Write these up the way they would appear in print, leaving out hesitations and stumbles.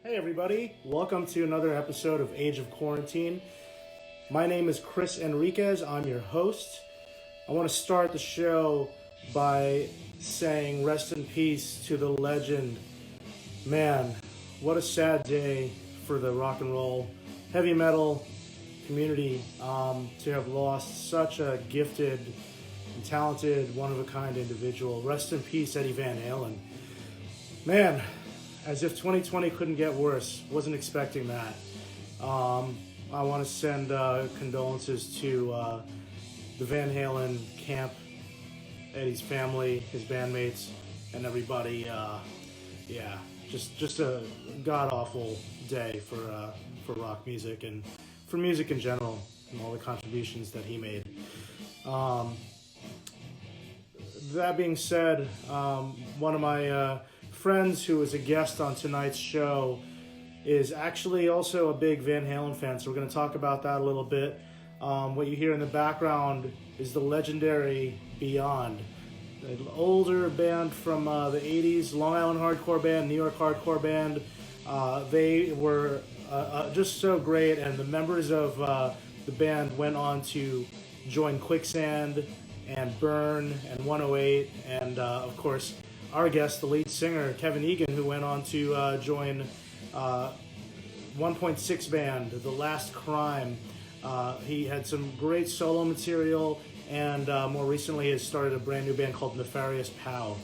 Hey everybody, welcome to another episode of Age of Quarantine. My name is Chris Enriquez, I'm your host. I want to start the show by saying rest in peace to the legend. Man, what a sad day for the rock and roll, heavy metal community to have lost such a gifted and talented, one-of-a-kind individual. Rest in peace, Eddie Van Halen. Man, as if 2020 couldn't get worse. Wasn't expecting that. I want to send condolences to the Van Halen camp, Eddie's family, his bandmates, and everybody. Yeah, just a god awful day for rock music and for music in general, and all the contributions that he made. That being said, one of my friends who was a guest on tonight's show is actually also a big Van Halen fan, so we're going to talk about that a little bit. What you hear in the background is the legendary Beyond, an older band from the 80s, Long Island hardcore band, New York hardcore band. They were just so great, and the members of the band went on to join Quicksand and Burn and 108, and of course our guest, the lead singer, Kevin Egan, who went on to join 1.6 band, The Last Crime. He had some great solo material, and more recently has started a brand new band called Nefarious Pow.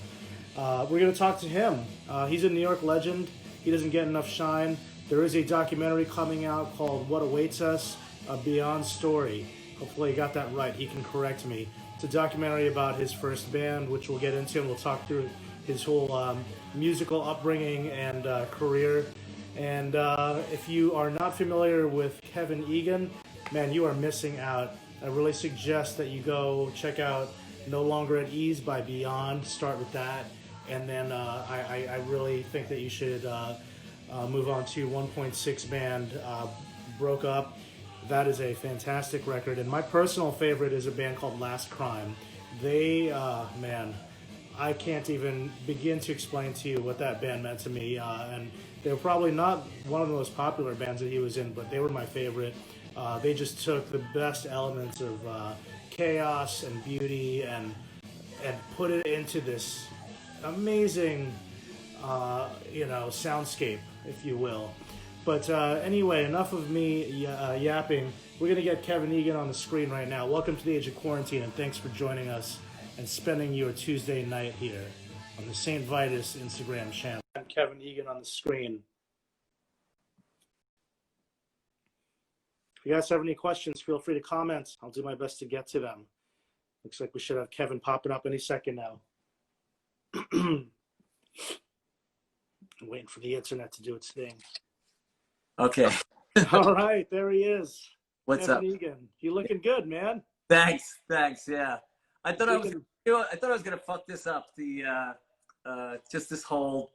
We're going to talk to him. He's a New York legend. He doesn't get enough shine. There is a documentary coming out called What Awaits Us, a Beyond Story. Hopefully I got that right. He can correct me. It's a documentary about his first band, which we'll get into, and we'll talk through his whole musical upbringing and career. And if you are not familiar with Kevin Egan, man, you are missing out. I really suggest that you go check out No Longer at Ease by Beyond. Start with that. And then I really think that you should move on to 1.6 band, Broke Up. That is a fantastic record. And my personal favorite is a band called Last Crime. They, man, I can't even begin to explain to you what that band meant to me. And they were probably not one of the most popular bands that he was in, but they were my favorite. They just took the best elements of chaos and beauty and put it into this amazing, soundscape, if you will. But anyway, enough of me yapping. We're going to get Kevin Egan on the screen right now. Welcome to the Age of Quarantine, and thanks for joining us and spending your Tuesday night here on the St. Vitus Instagram channel. I'm Kevin Egan on the screen. If you guys have any questions, feel free to comment. I'll do my best to get to them. Looks like we should have Kevin popping up any second now. I'm waiting for the internet to do its thing. Okay. All right, there he is. What's Kevin up? Egan. You looking good, man. Thanks. Yeah. I thought I was gonna fuck this up. Just this whole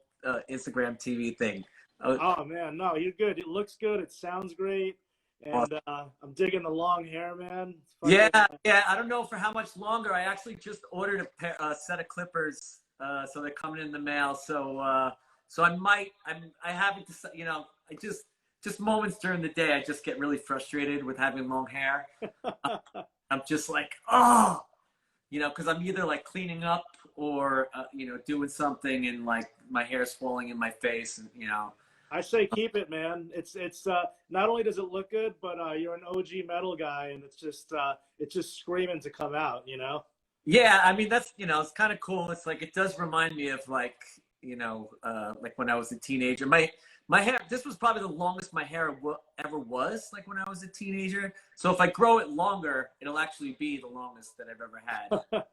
Instagram TV thing. Oh man, no, you're good. It looks good. It sounds great, and I'm digging the long hair, man. Yeah. I don't know for how much longer. I actually just ordered a set of clippers, so they're coming in the mail. So I haven't decided. I just moments during the day, I just get really frustrated with having long hair. I'm just like, because I'm either like cleaning up or, doing something and like my hair's falling in my face and, I say keep it, man. It's not only does it look good, but you're an OG metal guy, and it's just screaming to come out, Yeah, I mean, that's, it's kind of cool. It's like, it does remind me of like, like when I was a teenager. My hair, this was probably the longest my hair ever was, like when I was a teenager. So if I grow it longer, it'll actually be the longest that I've ever had.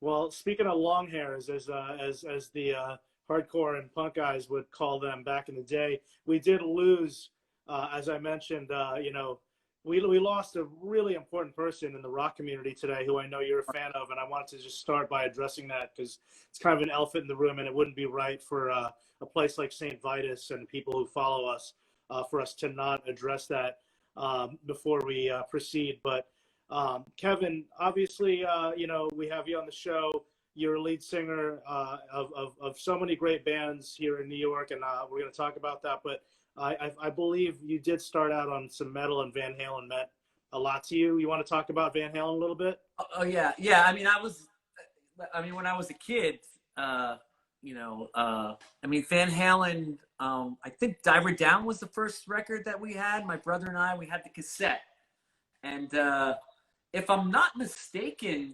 Well, speaking of long hairs, as the hardcore and punk guys would call them back in the day, we did lose, as I mentioned, we lost a really important person in the rock community today who I know you're a fan of, and I wanted to just start by addressing that because it's kind of an elephant in the room, and it wouldn't be right for a place like St. Vitus and people who follow us for us to not address that before we proceed. But Kevin, obviously, we have you on the show. You're a lead singer of so many great bands here in New York, and we're going to talk about that. But I believe you did start out on some metal, and Van Halen meant a lot to you. You want to talk about Van Halen a little bit? Oh yeah, yeah. I mean, when I was a kid, I mean, Van Halen. I think Diver Down was the first record that we had. My brother and I, we had the cassette, and if I'm not mistaken,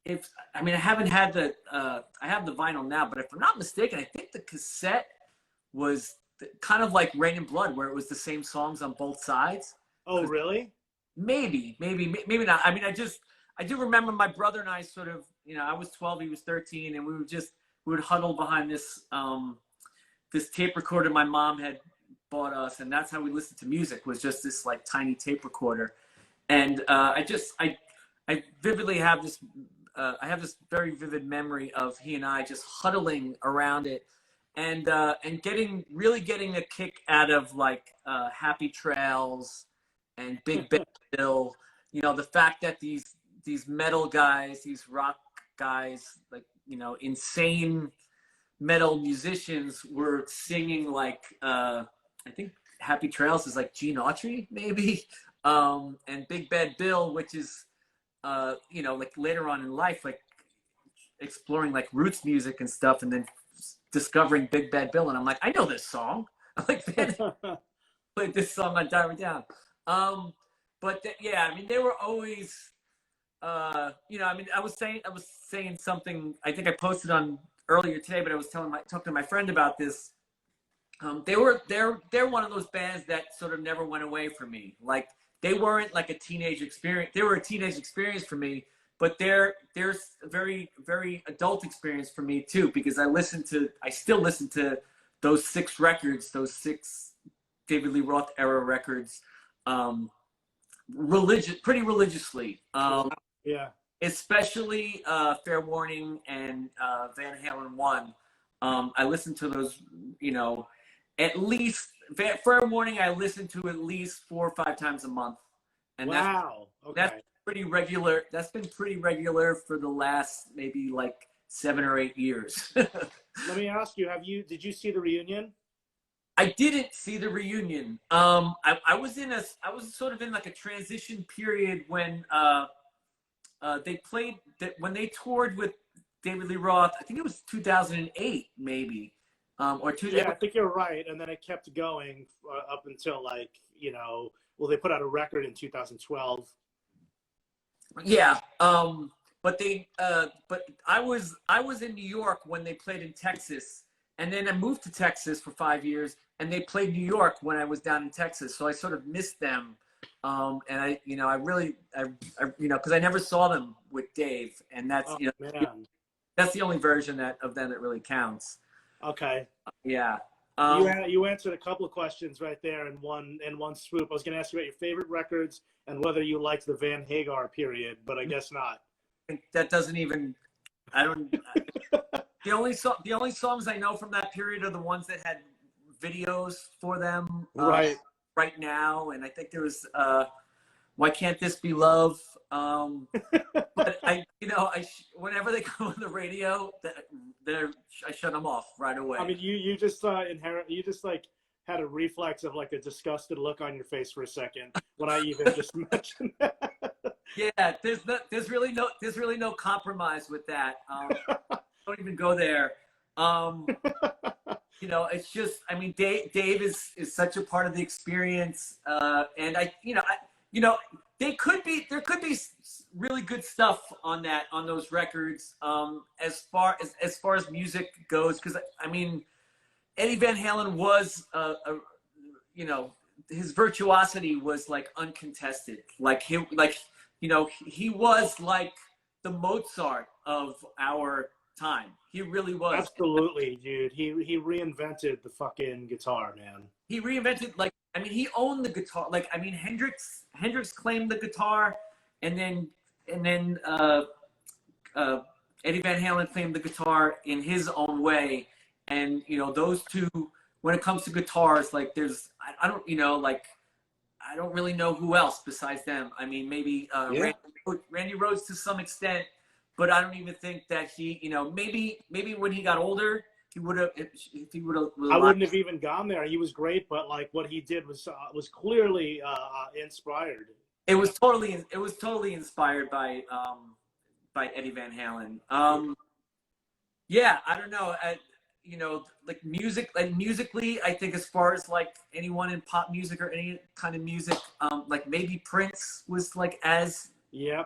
if I mean, I haven't had I have the vinyl now, but if I'm not mistaken, I think the cassette was kind of like Rain and Blood, where it was the same songs on both sides. Oh, really? Maybe not. I mean, I do remember my brother and I sort of, I was 12, he was 13, and we would huddle behind this this tape recorder my mom had bought us, and that's how we listened to music, was just this like tiny tape recorder. And I vividly have this I have this very vivid memory of he and I just huddling around it, and really getting a kick out of like Happy Trails and Big Bad Bill. The fact that these metal guys, these rock guys, like, insane metal musicians were singing like, I think Happy Trails is like Gene Autry, maybe. And Big Bad Bill, which is, like later on in life, like exploring like roots music and stuff, and then discovering Big Bad Bill. And I'm like, I know this song. I'm like, played this song on Diver Down. Yeah, I mean, they were always, I mean, I was saying something, I think I posted on earlier today, but I was talking to my friend about this. They're one of those bands that sort of never went away from me. Like, they weren't like a teenage experience. They were a teenage experience for me, but they're a very, very adult experience for me too, because I still listen to those 6 records, those 6 David Lee Roth era records, pretty religiously. Yeah. Especially Fair Warning and Van Halen 1. I listen to those, at least Fair Warning. I listen to at least 4 or 5 times a month, and wow, that's pretty regular. That's been pretty regular for the last maybe like 7 or 8 years. Let me ask you: did you see the reunion? I didn't see the reunion. I was sort of in like a transition period when when they toured with David Lee Roth. I think it was 2008, maybe, or 2000. Yeah, I think you're right. And then it kept going up until like, they put out a record in 2012. Yeah. But I was in New York when they played in Texas, and then I moved to Texas for 5 years, and they played New York when I was down in Texas. So I sort of missed them. And I because I never saw them with Dave, and that's, that's the only version of them that really counts. Okay. Yeah. You answered a couple of questions right there in one swoop. I was going to ask you about your favorite records and whether you liked the Van Hagar period, but I guess not. That doesn't even. I don't. The only songs I know from that period are the ones that had videos for them. Right now, and I think there was Why Can't This Be Love? But whenever they come on the radio, I shut them off right away. I mean, you just like had a reflex of like a disgusted look on your face for a second when I even just mentioned that. Yeah, there's really no compromise with that. Don't even go there. It's just, I mean, Dave is such a part of the experience, and there could be really good stuff on those records, as far as music goes, because I mean, Eddie Van Halen was his virtuosity was like uncontested. Like he was like the Mozart of our time. He really was. Absolutely, dude. He reinvented the fucking guitar, man. He reinvented, like, I mean, he owned the guitar. Like, I mean, Hendrix claimed the guitar, and then Eddie Van Halen claimed the guitar in his own way. And those two, when it comes to guitars, like, I don't really know who else besides them. I mean, maybe Randy Rhoads to some extent. But I don't even think that he, maybe when he got older, he would have if he would have. I wouldn't have even gone there. He was great, but like what he did was clearly inspired. It was totally inspired by Eddie Van Halen. Yeah, I don't know. You know, like musically, I think as far as like anyone in pop music or any kind of music, like maybe Prince was like as. Yeah.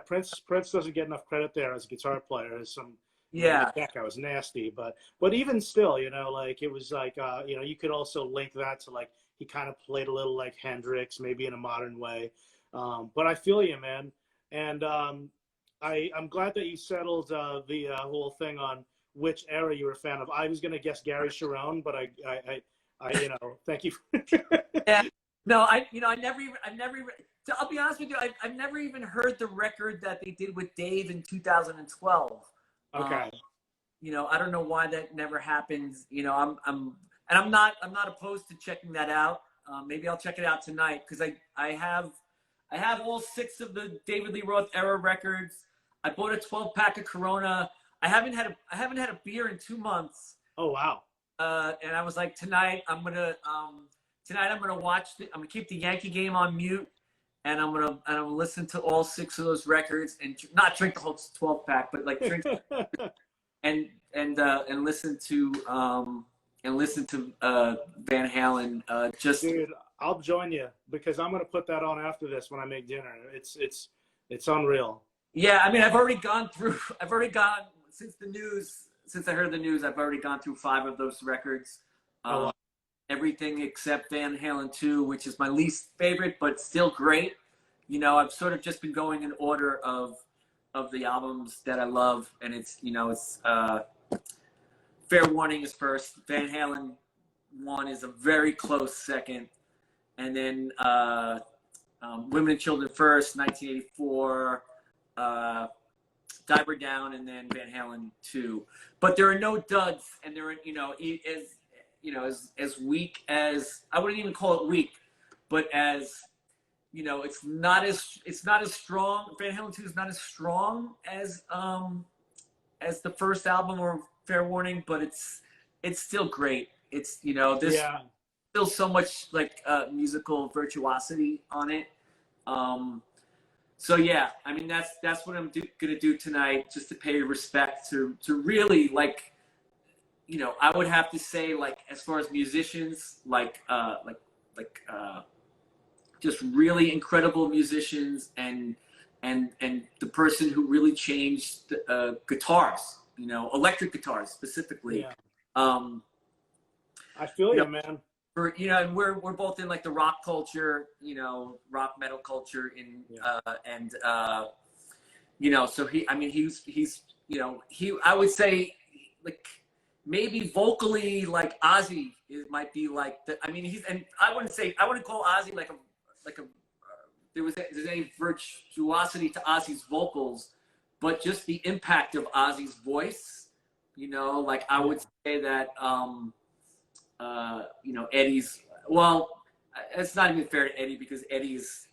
Prince doesn't get enough credit there as a guitar player. As some, yeah, that guy was nasty, but even still, you know, like it was like you know, you could also link that to like he kind of played a little like Hendrix, maybe in a modern way. But I feel you, man, and I'm glad that you settled the whole thing on which era you were a fan of. I was gonna guess Gary Sharon, but I you know, thank you. yeah. No, I've never even. So I'll be honest with you, I've never even heard the record that they did with Dave in 2012. Okay. You know, I don't know why that never happens. You know, I'm not opposed to checking that out. Maybe I'll check it out tonight because I have all 6 of the David Lee Roth era records. I bought a 12-pack of Corona. I haven't had a beer in 2 months. Oh wow. And I was like, tonight I'm gonna watch. I'm gonna keep the Yankee game on mute, and I'm gonna listen to all 6 of those records and not drink the whole 12-pack, but like drink and listen to Van Halen. Just dude, I'll join you because I'm gonna put that on after this when I make dinner. It's unreal. Yeah, I mean, I've already gone since I heard the news. I've already gone through 5 of those records. Everything except Van Halen 2, which is my least favorite, but still great. You know, I've sort of just been going in order of the albums that I love, and it's Fair Warning is first. Van Halen 1 is a very close second, and then Women and Children first, 1984. Diver Down, and then Van Halen 2. But there are no duds, and there are, as weak as, I wouldn't even call it weak, but as, you know, it's not as strong. Van Halen 2 is not as strong as the first album or Fair Warning, but it's still great. It's, you know, there's still so much like musical virtuosity on it. So yeah, I mean that's what I'm gonna do tonight, just to pay respect to really, like, you know, I would have to say, like, as far as musicians, like just really incredible musicians, and the person who really changed guitars, you know, electric guitars specifically. Yeah. I feel you, man. You know, and we're both in like the rock culture, you know, rock metal culture, and you know, so he's you know, I would say, like, maybe vocally, like Ozzy might be like I wouldn't call Ozzy like a there's any virtuosity to Ozzy's vocals, but just the impact of Ozzy's voice, you know, like I would say that you know, Eddie's, well, it's not even fair to Eddie, because Eddie's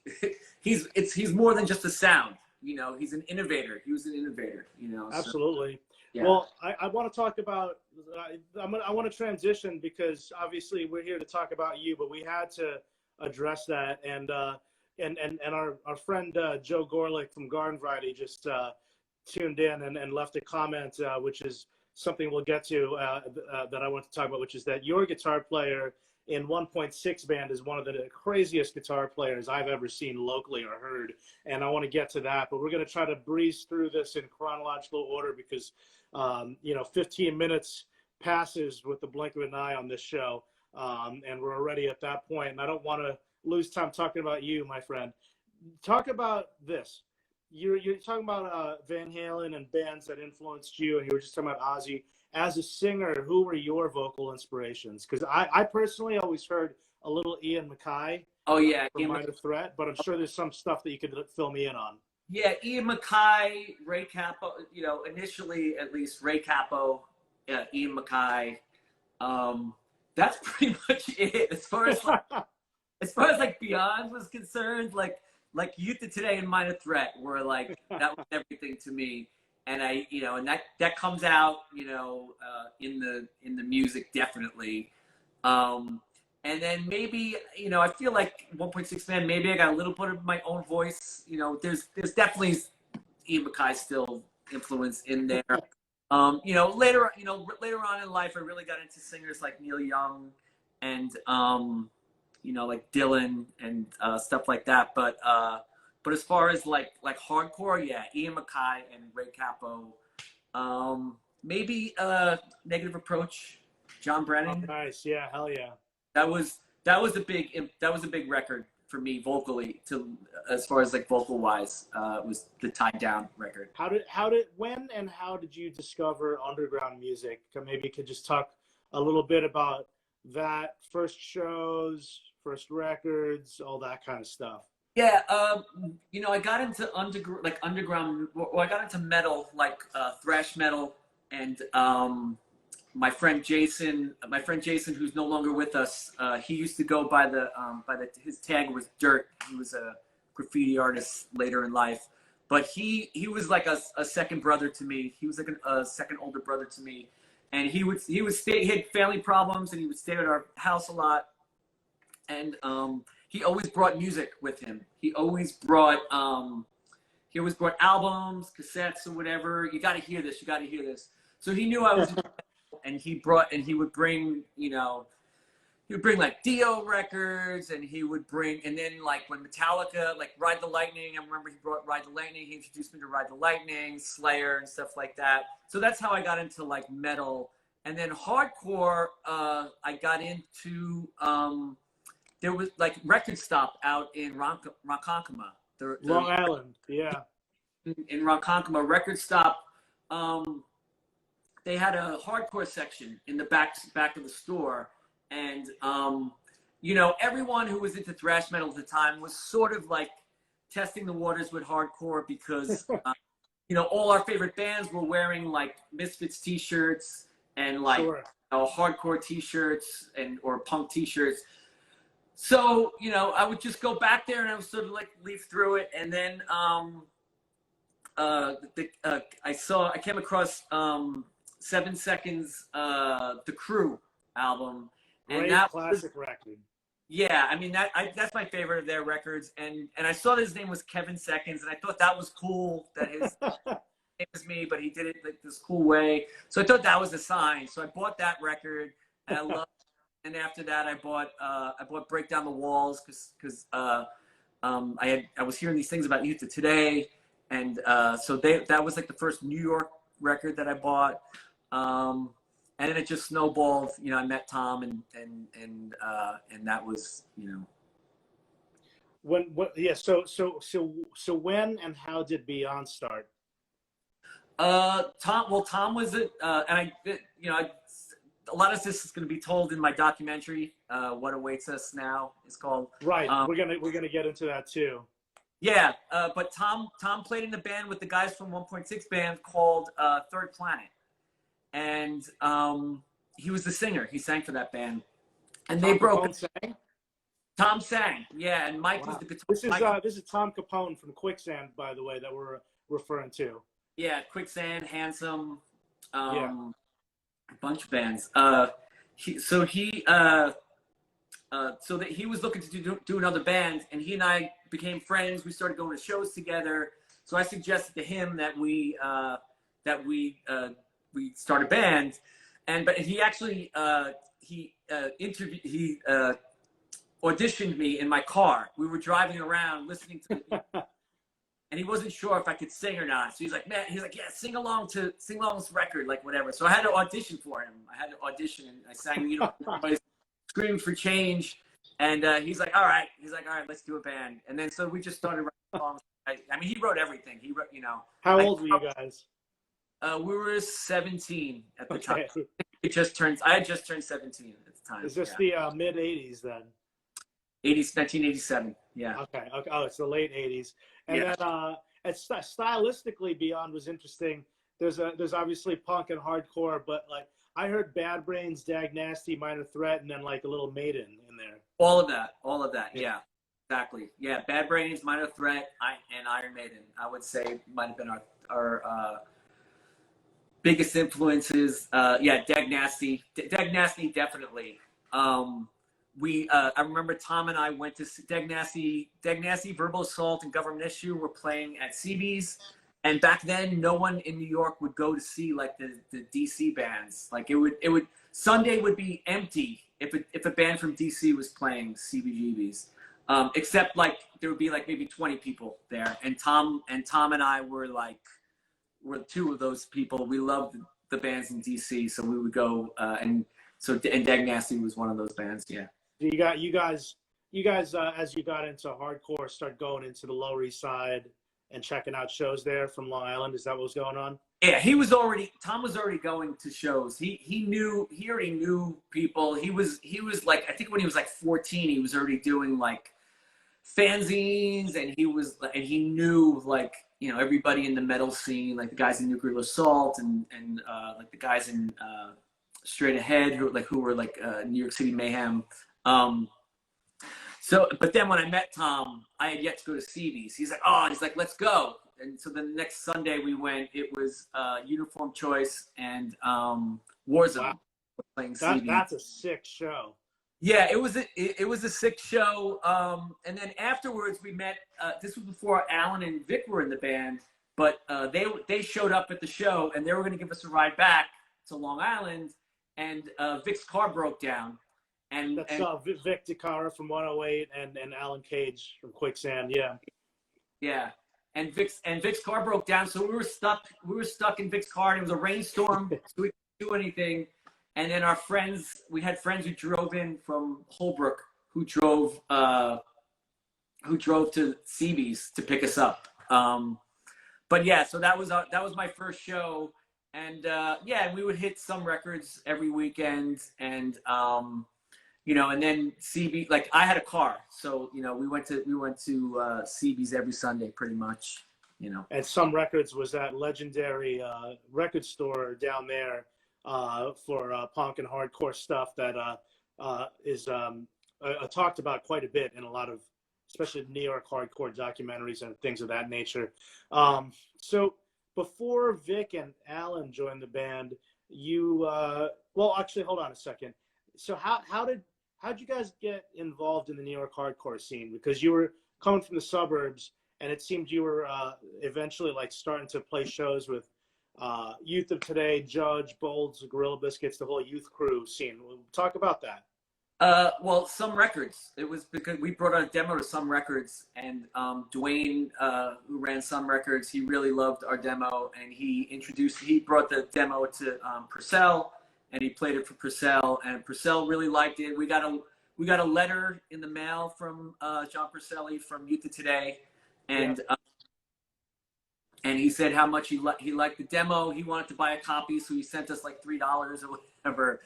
he's more than just a sound, you know, he's an innovator. He was an innovator, you know. Absolutely. So, yeah. Well, I want to talk about, I want to transition, because obviously we're here to talk about you, but we had to address that. And our friend Joe Gorlick from Garden Variety just tuned in and left a comment, which is something we'll get to, that I want to talk about, which is that your guitar player in 1.6 band is one of the craziest guitar players I've ever seen locally or heard. And I want to get to that, but we're going to try to breeze through this in chronological order, because, you know, 15 minutes passes with the blink of an eye on this show. And we're already at that point, and I don't want to lose time talking about you, my friend. Talk about this. You're talking about Van Halen and bands that influenced you, and you were just talking about Ozzy. As a singer, who were your vocal inspirations? Because I personally always heard a little Ian MacKaye. Oh yeah, from Minor Threat, but I'm sure there's some stuff that you could fill me in on. Yeah, Ian MacKaye, Ray Cappo. You know, initially at least Ray Cappo, Ian MacKaye. That's pretty much it as far as like Beyond was concerned. Like Youth of Today and Minor Threat were like, that was everything to me. and and that comes out, in the music definitely. And then maybe, I feel like 1.6 Man, maybe I got a little bit of my own voice. There's definitely Ian MacKaye still influence in there. Later on in life, I really got into singers like Neil Young and, like Dylan and stuff like that. But as far as like hardcore, yeah, Ian MacKaye and Ray Cappo. Maybe Negative Approach, John Brennan. Oh, nice, yeah, hell yeah. That was a big record for me vocally, as far as like vocal wise. It was the Tied Down record. When and how did you discover underground music? Maybe you could just talk a little bit about that, first shows, first records, all that kind of stuff. Yeah, I got into underground, or I got into metal, like thrash metal, and my friend Jason, who's no longer with us, he used to go by his tag was Dirt. He was a graffiti artist later in life, but he was like a second brother to me. He was like a second older brother to me, and he had family problems, and he would stay at our house a lot, and he always brought music with him. He always brought albums, cassettes, or whatever. You got to hear this. You got to hear this. So he knew I was, and he would bring, like Dio records, and and then like when Metallica, like Ride the Lightning, I remember he brought Ride the Lightning. He introduced me to Ride the Lightning, Slayer, and stuff like that. So that's how I got into like metal. And then hardcore, I got into, there was like Record Stop out in Ronkonkoma. Long Island, yeah. In Ronkonkoma, Record Stop, they had a hardcore section in the back of the store. And, everyone who was into thrash metal at the time was sort of like testing the waters with hardcore because, all our favorite bands were wearing like Misfits t-shirts and like hardcore t-shirts or punk t-shirts. So, I would just go back there and I would sort of like leaf through it. And then I came across 7 Seconds, The Crew album. And Great that classic record. Yeah, I mean, that's my favorite of their records. And I saw that his name was Kevin Seconds, and I thought that was cool that his name was me, but he did it like this cool way. So I thought that was a sign. So I bought that record, and I loved it. And after that, I bought Break Down the Walls because I was hearing these things about Youth of Today, and so that was like the first New York record that I bought, and then it just snowballed. I met Tom, and that was So when and how did Beyond start? Tom was it, and a lot of this is going to be told in my documentary, What Awaits Us Now is called. Right. We're gonna get into that too. Yeah, but Tom played in the band with the guys from 1.6 band called Third Planet, and he was the singer. He sang for that band, and Tom they broke. Capone sang? Tom sang, yeah, and Mike was the guitar. This is Tom Capone from Quicksand, by the way, that we're referring to. Yeah, Quicksand, Handsome. A bunch of bands. So that he was looking to do another band, and he and I became friends. We started going to shows together. So I suggested to him that we start a band, but he actually auditioned me in my car. We were driving around listening to and he wasn't sure if I could sing or not. So yeah, sing along to this record, like whatever. So I had to audition for him. And I sang, Screaming for Change. And he's like, all right, let's do a band. And then so we just started writing songs. I mean, he wrote everything. He wrote, How old were you guys? We were 17 at the time. I had just turned 17 at the time. Is this the mid 80s then? 1987. Yeah. Okay. Oh, it's the late 80s. And then stylistically, Beyond was interesting. There's obviously punk and hardcore, but like I heard Bad Brains, Dag Nasty, Minor Threat, and then like a little Maiden in there. All of that. Yeah. Exactly. Yeah. Bad Brains, Minor Threat, and Iron Maiden, I would say might have been Biggest influences, yeah, Dag Nasty. Dag Nasty, definitely. I remember Tom and I went to see Dag Nasty, Verbal Assault, and Government Issue were playing at CB's. And back then, no one in New York would go to see like the DC bands. Like Sunday would be empty if a band from DC was playing CBGB's. Except like there would be like maybe 20 people there. And Tom and I were two of those people. We loved the bands in DC, so we would go and Dag Nasty was one of those bands. Yeah. You guys, as you got into hardcore, start going into the Lower East Side and checking out shows there from Long Island. Is that what was going on? Yeah, Tom was already going to shows. He already knew people. He was like, I think when he was like 14, he was already doing like fanzines, and he knew like, you know, everybody in the metal scene, like the guys in Nuclear Assault and like the guys in Straight Ahead who were like New York City Mayhem. But then when I met Tom, I had yet to go to CB's. He's like, let's go. And so the next Sunday we went. It was Uniform Choice and Warzone. Wow. Playing CB's. That's a sick show. Yeah, it was a sick show. And then afterwards we met. This was before Alan and Vic were in the band, but they showed up at the show and they were going to give us a ride back to Long Island. And Vic's car broke down. And that's Vic DiCara from 108 and Alan Cage from Quicksand. Yeah. Yeah. And Vic's car broke down, so we were stuck in Vic's car, and it was a rainstorm, so we couldn't do anything. And then we had friends who drove in from Holbrook who drove to CB's to pick us up. But yeah, so that was my first show, and yeah, we would hit some records every weekend, and you know, and then CB, like I had a car, so you know, we went to CB's every Sunday pretty much, you know. And Some Records was that legendary record store down there for punk and hardcore stuff that is talked about quite a bit in a lot of, especially New York hardcore documentaries and things of that nature. So before Vic and Alan joined the band, you well, actually, hold on a second. So how'd you guys get involved in the New York hardcore scene? Because you were coming from the suburbs, and it seemed you were eventually like starting to play shows with Youth of Today, Judge, Bolds, Gorilla Biscuits, the whole youth crew scene. We'll talk about that. Well, Some Records. It was because we brought out a demo to Some Records, and Dwayne, who ran Some Records, he really loved our demo, and he brought the demo to Purcell, and he played it for Purcell, and Purcell really liked it. We got a letter in the mail from John Purcelli from Youth of Today, and and he said how much he liked the demo. He wanted to buy a copy, so he sent us like $3 or whatever,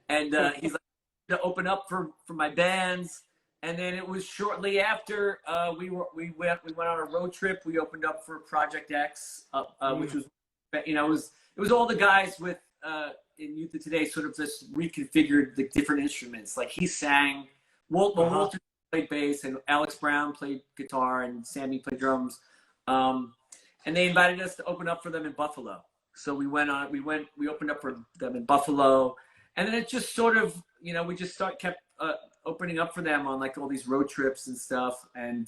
and he's like, to open up for my bands. And then it was shortly after we went on a road trip. We opened up for Project X, which was, you know, it was all the guys with in Youth of Today sort of just reconfigured the different instruments. Like he sang, Walter played bass, and Alex Brown played guitar, and Sammy played drums. And they invited us to open up for them in Buffalo. So we opened up for them in Buffalo, and then it just sort of, you know, we just kept opening up for them on like all these road trips and stuff, and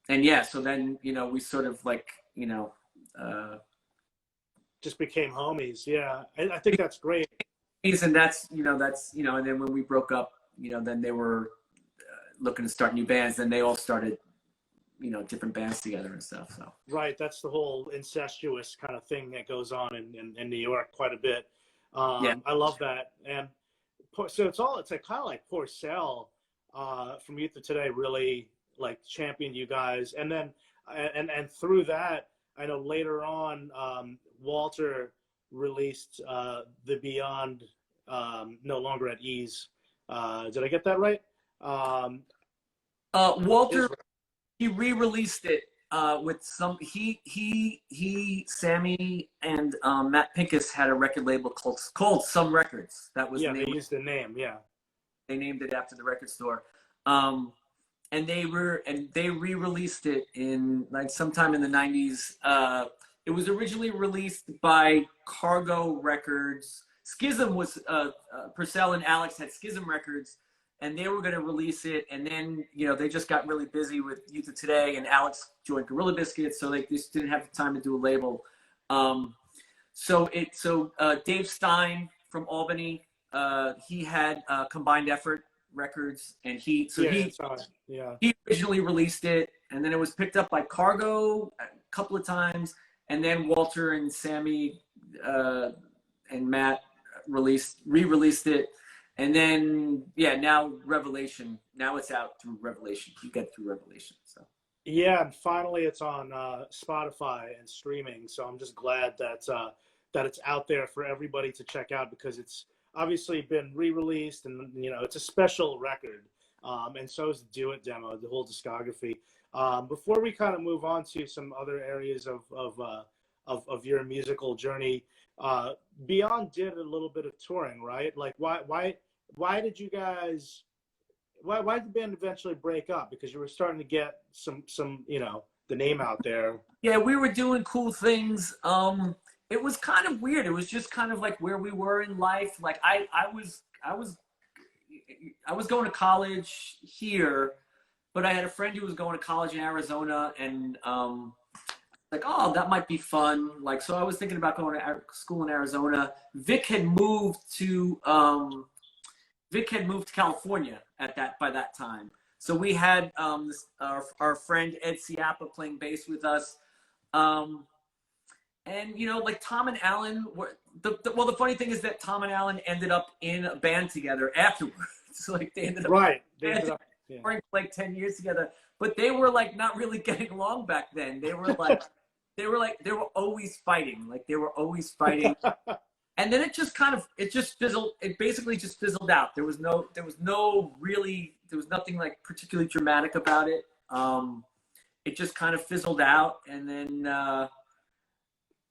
yeah, so then, you know, we sort of like, you know, just became homies. Yeah, I think that's great. And that's, you know, and then when we broke up, you know, then they were looking to start new bands, and they all started, you know, different bands together and stuff. So right, that's the whole incestuous kind of thing that goes on in New York quite a bit. Yeah, I love that. And so it's like kind of like Porcell from Youth of Today really like championed you guys, and then and through that, I know later on Walter released the Beyond No Longer at Ease. Did I get that right? Walter, he re-released it with some, Sammy and Matt Pincus had a record label called Some Records. That was, yeah, the name. They used the name, yeah. They named it after the record store. And they re-released it in like sometime in the 90s. it was originally released by Cargo Records. Schism was Purcell and Alex had Schism Records, and they were going to release it. And then they just got really busy with Youth of Today, and Alex joined Gorilla Biscuits, so they just didn't have the time to do a label. So Dave Stein from Albany, he had Combined Effort Records, and he originally released it, and then it was picked up by Cargo a couple of times, and then Walter and Sammy and Matt re-released it, and then now Revelation. Now it's out through Revelation. You get through Revelation. So yeah, and finally it's on Spotify and streaming. So I'm just glad that it's out there for everybody to check out, because it's obviously been re-released, and it's a special record. And so is the Do It demo, the whole discography. Before we kind of move on to some other areas of your musical journey, Beyond did a little bit of touring, right? Like, why did you guys? Why did the band eventually break up? Because you were starting to get some the name out there. Yeah, we were doing cool things. It was kind of weird. It was just kind of like where we were in life. Like I was going to college here, but I had a friend who was going to college in Arizona, and like, oh, that might be fun. Like, so I was thinking about going to school in Arizona. Vic had moved to California by that time. So we had our friend Ed Ciappa playing bass with us. And like Tom and Alan were the funny thing is that Tom and Alan ended up in a band together afterwards. So like they ended up touring like 10 years together, but they were like not really getting along back then. They were always fighting. Like they were always fighting. And then it basically just fizzled out. There was nothing like particularly dramatic about it. It just kind of fizzled out, and then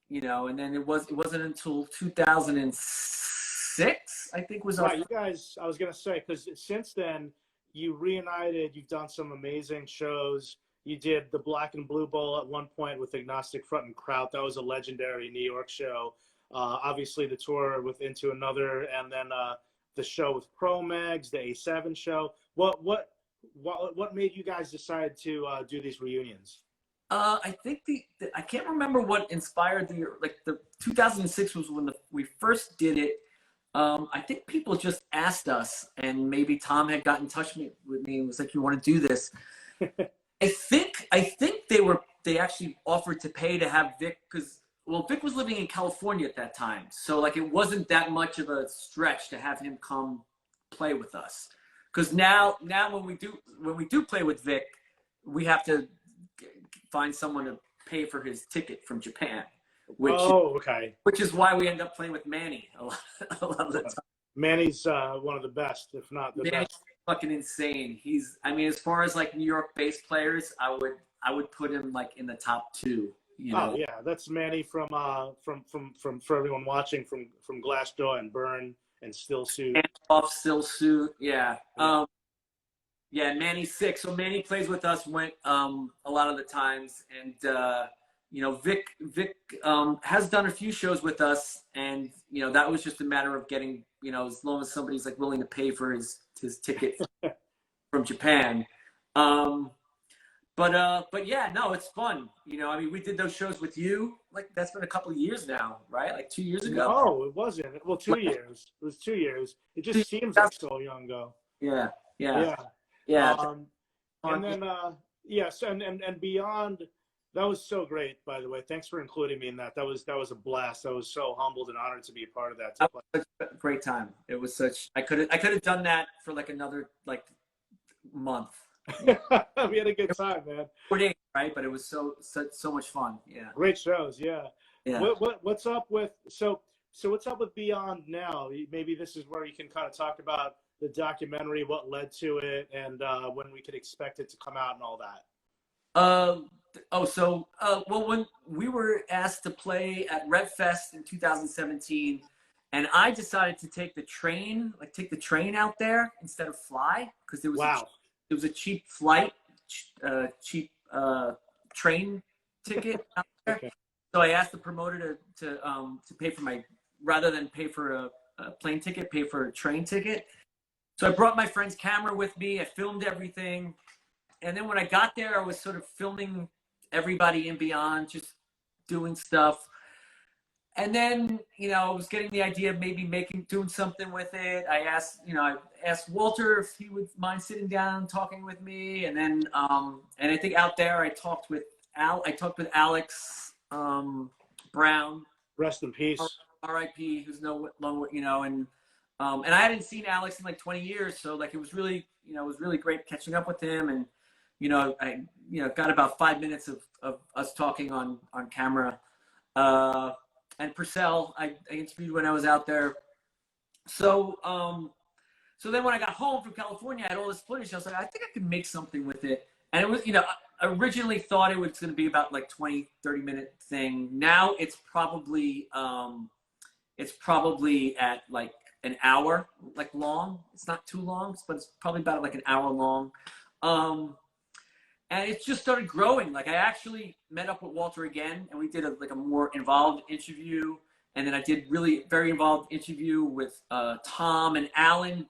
and then it wasn't until 2006, I think, was right. You guys, I was gonna say, because since then you reunited. You've done some amazing shows. You did the Black and Blue Bowl at one point with Agnostic Front and Kraut. That was a legendary New York show. Obviously the tour with Into Another, and then the show with Chromegs, the A7 show. What made you guys decide to do these reunions? I think I can't remember what inspired the 2006 was when we first did it. I think people just asked us, and maybe Tom had got in touch with me and was like, "You want to do this?" I think they actually offered to pay to have Vic, because Vic was living in California at that time, so like it wasn't that much of a stretch to have him come play with us. Because now when we do play with Vic, we have to find someone to pay for his ticket from Japan, which is why we end up playing with Manny a lot of the time. Manny's one of the best, if not the best. Fucking insane. As far as like New York bass players, I would put him like in the top 2. Oh yeah, that's Manny from for everyone watching, from Glassjaw and Burn and Still Suit. And off Still Suit, yeah. Manny's sick. So Manny plays with us a lot of the times, and Vic has done a few shows with us, and that was just a matter of getting as long as somebody's like willing to pay for his ticket from Japan. But yeah, no, it's fun. We did those shows with you. Like that's been a couple of years now, right? Like 2 years ago. No, it wasn't. Well, 2 years. It was 2 years. It just seems like so long ago. Yeah. And then yes, and Beyond. That was so great, by the way. Thanks for including me in that. That was a blast. I was so humbled and honored to be a part of that. That was such a great time. It was such. I could have done that for like another month. We had a good time, man. 4 days, right? But it was so much fun. Yeah. Great shows. Yeah. Yeah. What's up with what's up with Beyond now? Maybe this is where you can kind of talk about the documentary, what led to it, and when we could expect it to come out and all that. When we were asked to play at Rev Fest in 2017, and I decided to take the train out there instead of fly, because there was a cheap flight, cheap train ticket out there. Okay. So I asked the promoter to pay for my, rather than pay for a plane ticket, pay for a train ticket. So I brought my friend's camera with me. I filmed everything. And then when I got there, I was sort of filming everybody in Beyond, just doing stuff. And then, you know, I was getting the idea of maybe doing something with it. I asked Walter if he would mind sitting down, talking with me. And then, and I think out there, I talked with Alex Brown. Rest in peace. R.I.P. Who's no longer, you know, and I hadn't seen Alex in like 20 years. So like, it was really great catching up with him. And, you know, I got about 5 minutes of us talking on camera. And Purcell, I interviewed when I was out there. So, so then when I got home from California, I had all this footage. I was like, I think I could make something with it. And it was, you know, I originally thought it was going to be about like 20, 30-minute thing. Now it's probably at like an hour, like long. It's not too long, but it's probably about like an hour long. And it just started growing. Like I actually met up with Walter again, and we did a more involved interview. And then I did very involved interview with Tom and Alan.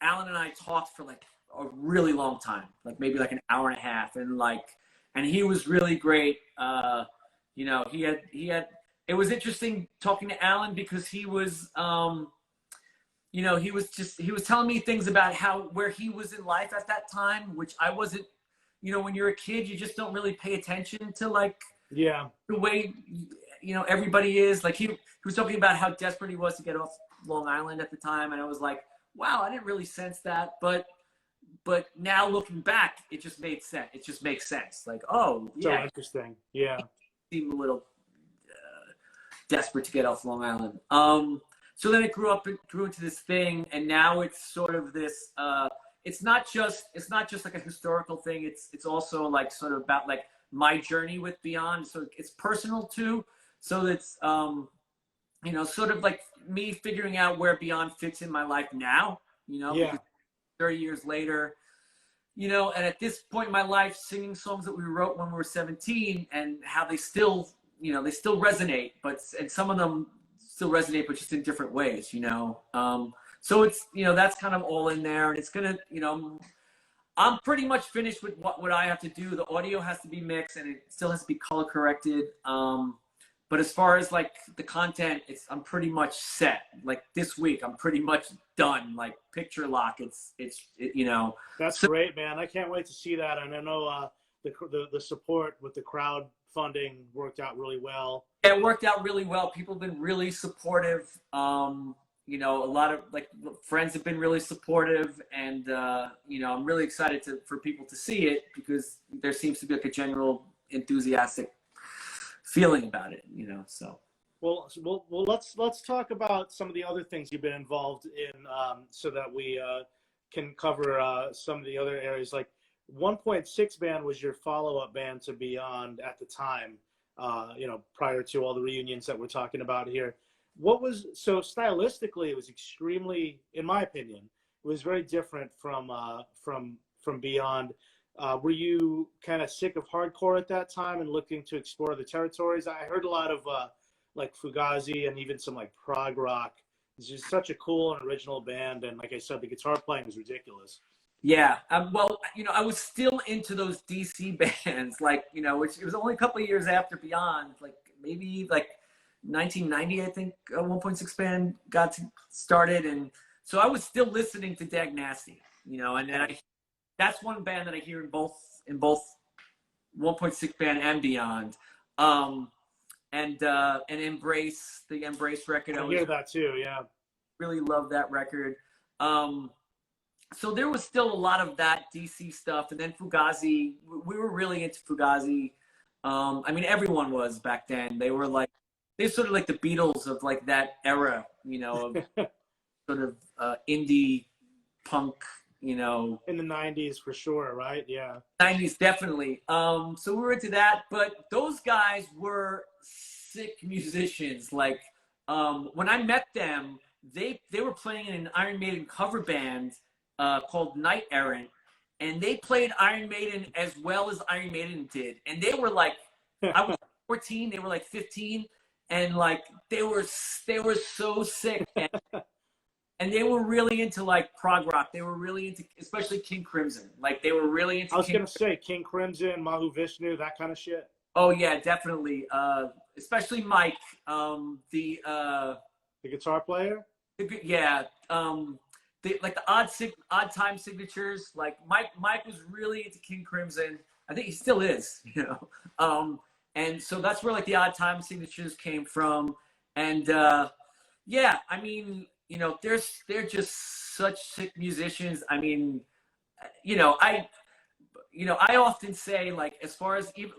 Alan and I talked for like a really long time, like maybe like an hour and a half. And he was really great. You know, he had. It was interesting talking to Alan because he was, you know, he was telling me things about where he was in life at that time, which I wasn't. You know, when you're a kid, you just don't really pay attention to like the way, you know, everybody is. Like he was talking about how desperate he was to get off Long Island at the time. And I was like, wow, I didn't really sense that. But now looking back, it just made sense. It just makes sense. Like, oh, yeah. So interesting. Yeah. He seemed a little desperate to get off Long Island. So then it grew into this thing. And now it's sort of this, it's not just like a historical thing. It's also like sort of about like my journey with Beyond. So it's personal too. So it's, you know, sort of like me figuring out where Beyond fits in my life now, you know, yeah. 30 years later, you know, and at this point in my life, singing songs that we wrote when we were 17 and how they still, you know, they still resonate, and some of them still resonate, but just in different ways, you know? So it's, you know, that's kind of all in there, and it's gonna, you know, I'm pretty much finished with what I have to do. The audio has to be mixed and it still has to be color corrected. But as far as like the content, I'm pretty much set. Like this week, I'm pretty much done. Like picture lock, you know. That's great, man. I can't wait to see that. And I know the support with the crowdfunding worked out really well. Yeah, it worked out really well. People have been really supportive. You know, a lot of like friends have been really supportive, and you know, I'm really excited for people to see it because there seems to be like a general enthusiastic feeling about it, you know. So well let's talk about some of the other things you've been involved in, so that we can cover some of the other areas. Like 1.6 Band was your follow-up band to Beyond at the time, you know, prior to all the reunions that we're talking about here. So stylistically, it was extremely, in my opinion, it was very different from Beyond. Were you kind of sick of hardcore at that time and looking to explore the territories? I heard a lot of like Fugazi and even some like prog rock. It's just such a cool and original band, and like I said, the guitar playing was ridiculous. Yeah, well, you know, I was still into those DC bands, like, you know, which it was only a couple of years after Beyond, like maybe like 1990, I think 1.6 Band got started, and so I was still listening to Dag Nasty, you know, and that's one band that I hear in both 1.6 Band and Beyond, and Embrace, the Embrace record. I hear that too, yeah. Really love that record. So there was still a lot of that DC stuff, and then Fugazi. We were really into Fugazi. I mean, everyone was back then. They're sort of like the Beatles of like that era, you know, of sort of indie punk, you know. In the 90s for sure, right? Yeah. 90s, definitely. So we were into that, but those guys were sick musicians. Like when I met them, they were playing in an Iron Maiden cover band called Night Errant, and they played Iron Maiden as well as Iron Maiden did. And they were like, I was 14, they were like 15, and like they were so sick, and they were really into like prog rock. They were really into, especially King Crimson. Like they were really into. I was gonna say King Crimson, Mahu Vishnu, that kind of shit. Oh yeah, definitely. Especially Mike, the guitar player. yeah, like the odd time signatures. Like Mike was really into King Crimson. I think he still is, you know. And so that's where like the odd time signatures came from. And yeah, I mean, you know, they're just such sick musicians. I mean, you know, I often say, like, as far as even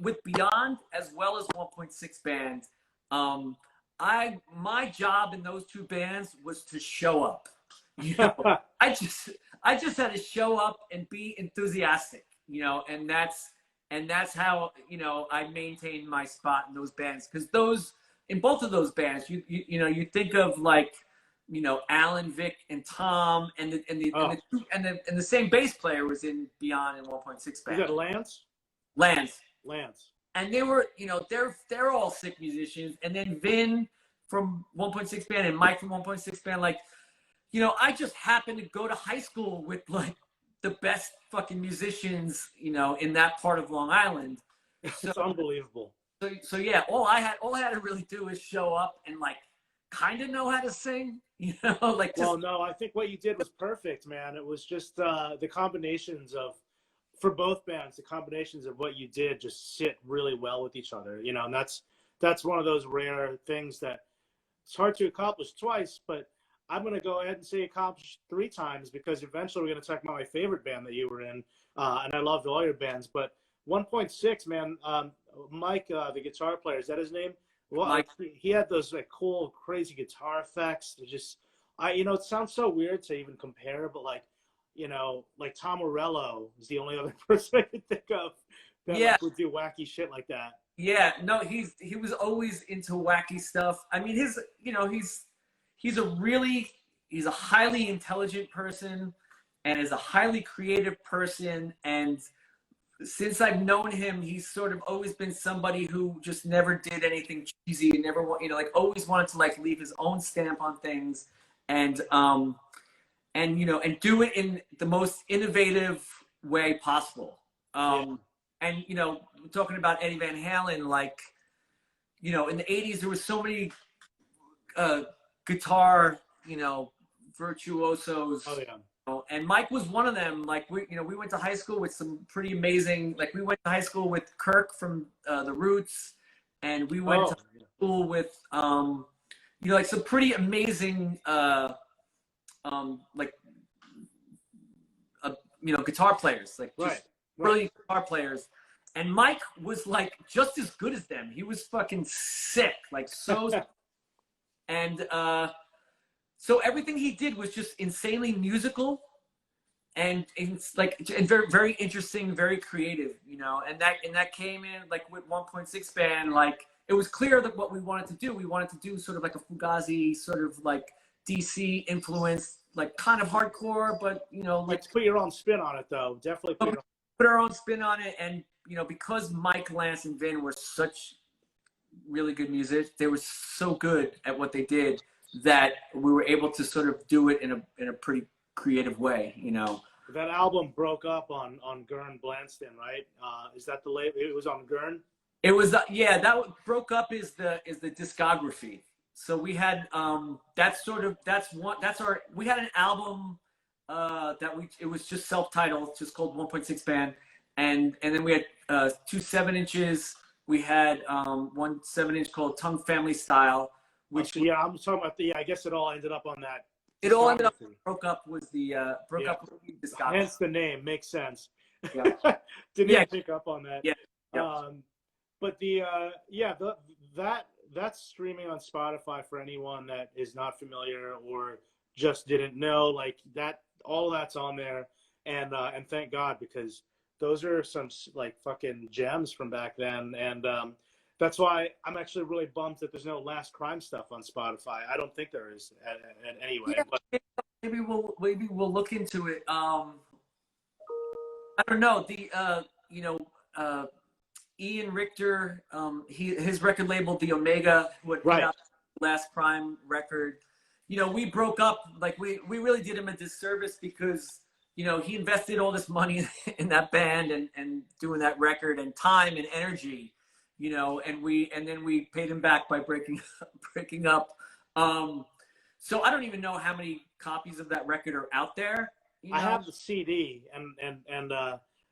with Beyond as well as 1.6 Band, my job in those two bands was to show up. You know, I just had to show up and be enthusiastic. You know, and that's how, you know, I maintained my spot in those bands, because in both of those bands, you know, you think of like, you know, Alan, Vic, and Tom, and the same bass player was in Beyond and 1.6 Band. Is that Lance? Lance. And they were, you know, they're all sick musicians. And then Vin from 1.6 Band and Mike from 1.6 Band, like, you know, I just happened to go to high school with like the best fucking musicians, you know, in that part of Long Island. So, it's unbelievable. So yeah, all I had to really do is show up and like kind of know how to sing, you know, like. Well, no, I think what you did was perfect, man. It was just the combinations of, for both bands, the combinations of what you did just sit really well with each other, you know, and that's one of those rare things that it's hard to accomplish twice, but I'm going to go ahead and say accomplished 3 times, because eventually we're going to talk about my favorite band that you were in, and I loved all your bands, but 1.6, man, Mike, the guitar player, is that his name? Well, Mike. He had those like cool, crazy guitar effects. You know, it sounds so weird to even compare, but like, you know, like Tom Morello is the only other person I could think of that like, would do wacky shit like that. Yeah, no, he was always into wacky stuff. I mean, he's a highly intelligent person and is a highly creative person. And since I've known him, he's sort of always been somebody who just never did anything cheesy and never, you know, like always wanted to like leave his own stamp on things, and you know, and do it in the most innovative way possible. And, you know, talking about Eddie Van Halen, like, you know, in the 80s, there was so many guitar, you know, virtuosos. Oh, yeah. You know, and Mike was one of them. Like, we went to high school with some pretty amazing, like, we went to high school with Kirk from The Roots, and we went to school with, you know, like some pretty amazing, like, you know, guitar players, like just brilliant guitar players. And Mike was like just as good as them. He was fucking sick, like so. And so everything he did was just insanely musical, and like and very, very interesting, very creative, you know. And that came in like with 1.6 Band. Like it was clear that what we wanted to do, sort of like a Fugazi, sort of like DC influence, like kind of hardcore, but you know, like put your own spin on it, though. Definitely put our own spin on it. And you know, because Mike, Lance, and Vin were such really good musicians, they were so good at what they did that we were able to sort of do it in a pretty creative way, you know. That album broke up on Gurn Blanston, right? Is that the label? It was on Gurn. It was that broke up is the discography. So we had we had an album it was just self-titled, just called 1.6 Band, and then we had 2 7-inches. We had 1 7-inch called Tongue Family Style, which I'm talking about I guess it all ended up on that. It all ended up broke up was the up with the discography. Hence the name, makes sense. Yeah. Didn't even pick up on that. Yeah. But that's streaming on Spotify for anyone that is not familiar or just didn't know, like that. All that's on there, and thank God, because those are some like fucking gems from back then, and that's why I'm actually really bummed that there's no Last Crime stuff on Spotify. I don't think there is anyway. Yeah, but maybe we'll look into it. I don't know. Ian Richter, his record label, The Omega, who had put Right. out the Last Crime record. You know, we broke up. Like we really did him a disservice because, you know, he invested all this money in that band and doing that record and time and energy, you know, and then we paid him back by breaking up. So I don't even know how many copies of that record are out there. You know? I have the CD, and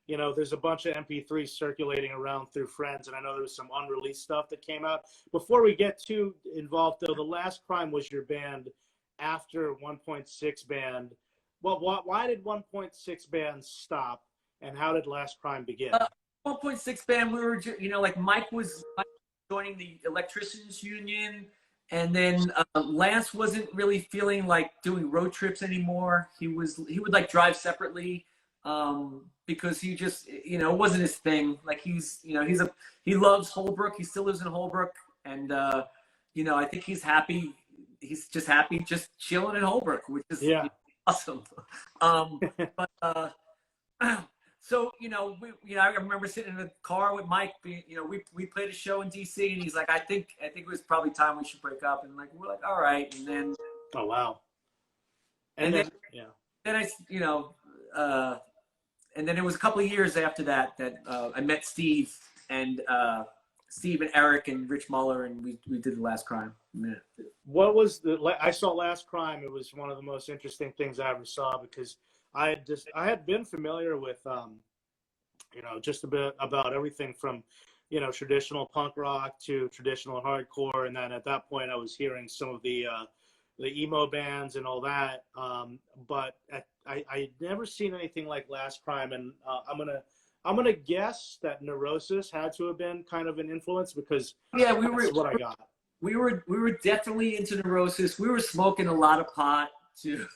you know, there's a bunch of MP3s circulating around through friends, and I know there was some unreleased stuff that came out. Before we get too involved, though, The Last Crime was your band after 1.6 Band. Well, why did 1.6 Band stop, and how did Last Crime begin? 1.6 Band, we were, you know, like Mike was joining the Electricians Union. And then Lance wasn't really feeling like doing road trips anymore. He would like drive separately because he just, you know, it wasn't his thing. Like he loves Holbrook. He still lives in Holbrook. And, you know, I think he's happy. He's just happy, just chilling in Holbrook, which is awesome. So, you know, I remember sitting in the car with Mike. You know, we played a show in DC, and he's like, I think it was probably time we should break up. And like, we're like, all right. And then, oh wow. And then I, you know, and then it was a couple of years after that I met Steve and Eric and Rich Muller, and we did The Last Crime. Yeah. What was I saw Last Crime. It was one of the most interesting things I ever saw because I had been familiar with, you know, just a bit about everything from, you know, traditional punk rock to traditional hardcore. And then at that point I was hearing some of the emo bands and all that. But I'd never seen anything like Last Crime. And I'm gonna guess that Neurosis had to have been kind of an influence because that's what I got. We were definitely into Neurosis. We were smoking a lot of pot too.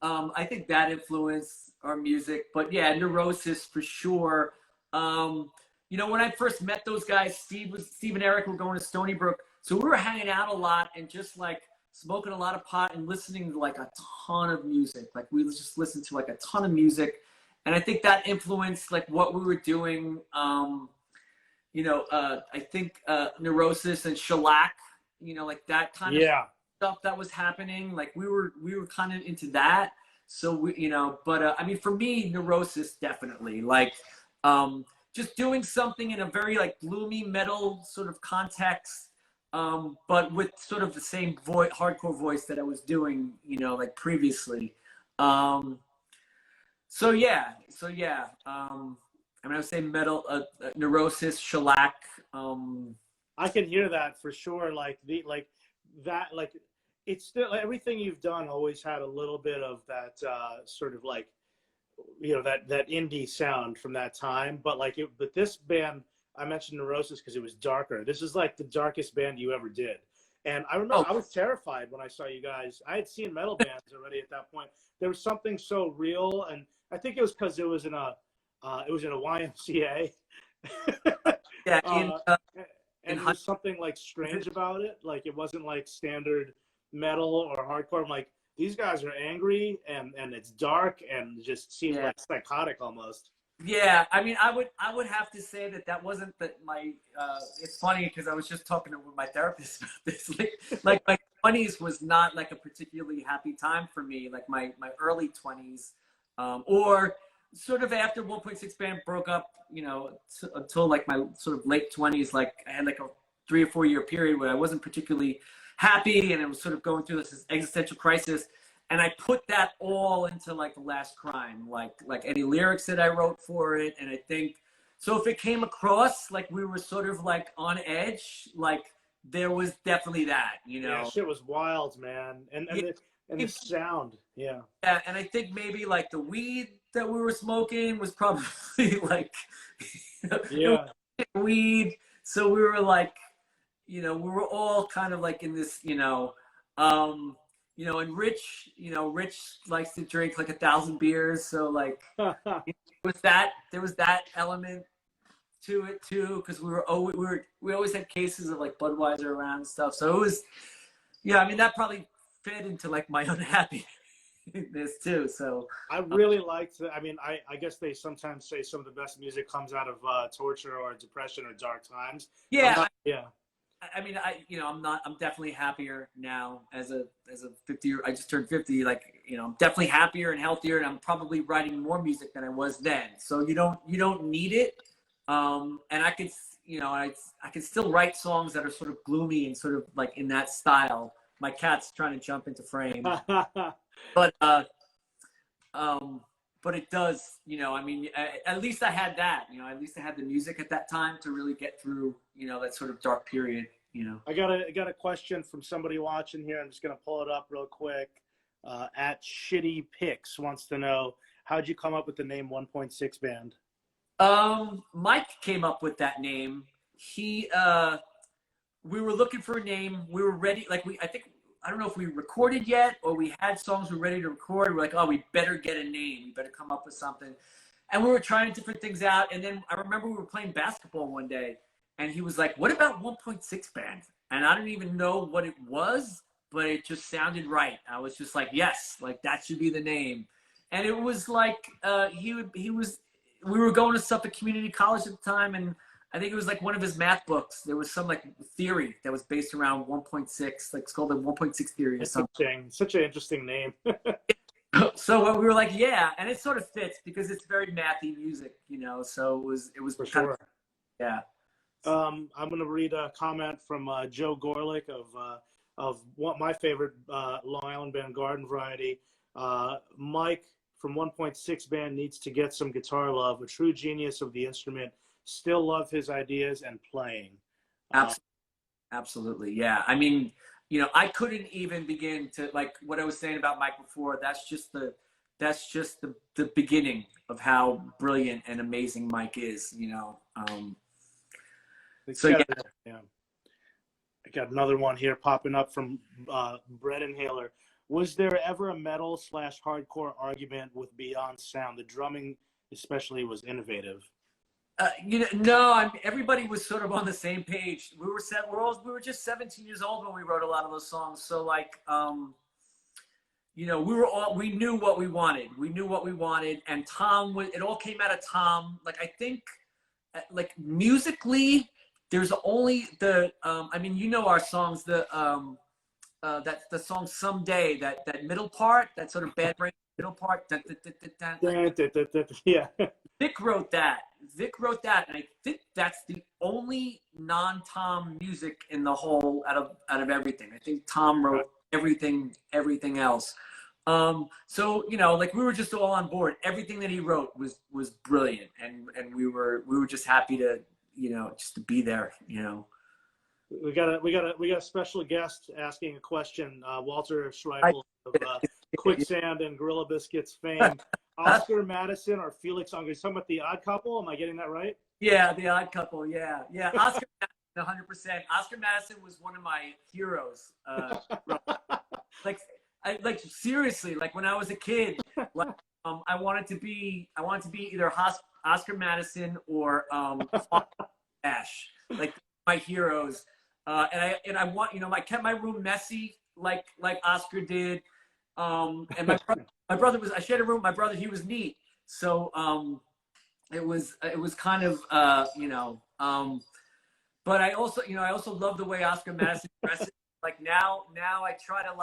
I think that influenced our music, but yeah, Neurosis for sure. You know, when I first met those guys, Steve and Eric were going to Stony Brook, so we were hanging out a lot and just like smoking a lot of pot and listening to like a ton of music. Like we just listened to like a ton of music, and I think that influenced like what we were doing. You know, I think Neurosis and Shellac, you know, like that kind of stuff that was happening. Like we were kind of into that. So we, you know, but I mean, for me, Neurosis definitely like just doing something in a very like gloomy metal sort of context, but with sort of the same hardcore voice that I was doing, you know, like previously. So yeah. I mean, I would say metal, Neurosis, Shellac. I can hear that for sure. It's still everything you've done always had a little bit of that sort of like, you know, that indie sound from that time. But but this band, I mentioned Neurosis because it was darker. This is like the darkest band you ever did. And I don't know, I was terrified when I saw you guys. I had seen metal bands already at that point. There was something so real, and I think it was because it was in a YMCA. Yeah, and there was something like strange about it. Like it wasn't like standard metal or hardcore. I'm like, these guys are angry and it's dark and just seems like psychotic almost. Yeah, I mean, I would have to say that wasn't my. It's funny because I was just talking with my therapist about this. Like my 20s was not like a particularly happy time for me. Like my early 20s, or sort of after 1.6 Band broke up, you know, until like my sort of late 20s. Like I had like a 3 or 4 year period where I wasn't particularly happy, and I was sort of going through this existential crisis. And I put that all into like The Last Crime, like any lyrics that I wrote for it. And I think, so if it came across like we were sort of like on edge, like there was definitely that, you know. Yeah, shit was wild, man. And the sound, yeah. Yeah, and I think maybe like the weed that we were smoking was probably like, weed. So we were like, you know, we were all kind of like in this, you know, and Rich likes to drink like 1,000 beers. So like, there was that element to it too. Cause we always had cases of like Budweiser around and stuff. So it was, I mean, that probably fed into like my unhappiness. this too. So I really liked it. I mean, I guess they sometimes say some of the best music comes out of torture or depression or dark times. I'm yeah, not, yeah. I mean, I'm definitely happier now as a 50 I just turned 50. Like, I'm definitely happier and healthier, and I'm probably writing more music than I was then. So you don't need it. And I could, I could still write songs that are sort of gloomy and sort of like in that style. My cat's trying to jump into frame, but um, but it does, I mean, at least I had that, at least I had the music at that time to really get through, that sort of dark period, I got a question from somebody watching here. I'm just gonna pull it up real quick. At Shitty Picks wants to know, how'd you come up with the name 1.6 Band? Mike came up with that name. We were looking for a name. We were ready. Like I don't know if we recorded yet or we had songs we were ready to record. We're like, oh, we better get a name. We better come up with something. And we were trying different things out. And then I remember we were playing basketball one day and he was like, what about 1.6 Band? And I didn't even know what it was, but it just sounded right. I was just like, yes, like that should be the name. And it was like, we were going to Suffolk Community College at the time, and I think it was like one of his math books. There was some like theory that was based around 1.6, like it's called the 1.6 theory or something. Such an interesting name. So we were like, yeah, and it sort of fits because it's very mathy music, So it was For kind sure. of, yeah. I'm gonna read a comment from Joe Gorlick of my favorite Long Island band, Garden Variety. Mike from 1.6 Band needs to get some guitar love. A true genius of the instrument. Still love his ideas and playing. Absolutely, yeah. I mean, I couldn't even begin to, like what I was saying about Mike before. That's just the beginning of how brilliant and amazing Mike is. So yeah. I got another one here popping up from Brett Inhaler. Was there ever a metal/hardcore argument with Beyond sound? The drumming especially was innovative. No, everybody was sort of on the same page. We were just 17 years old when we wrote a lot of those songs. So like, we knew what we wanted. We knew what we wanted, and it all came out of Tom. Like I think, like musically, there's only our songs, that's the song Someday, that middle part, that sort of bad brain middle part. Yeah. Vic wrote that, and I think that's the only non-Tom music in the whole out of everything. I think Tom wrote everything else. So like we were just all on board. Everything that he wrote was brilliant, and we were just happy to just to be there. We got a special guest asking a question. Walter Schreibel of Quicksand and Gorilla Biscuits fame. Oscar Madison or Felix Unger. Talking about The Odd Couple. Am I getting that right? Yeah, The Odd Couple. Yeah. Oscar Madison, 100%. Oscar Madison was one of my heroes. Like seriously, like when I was a kid, like I wanted to be either Oscar Madison or Ash, like my heroes. And I want, I kept my room messy like Oscar did. And my brother I shared a room with my brother. He was neat. So it was kind of but I also love the way Oscar Madison dresses. Like now I try to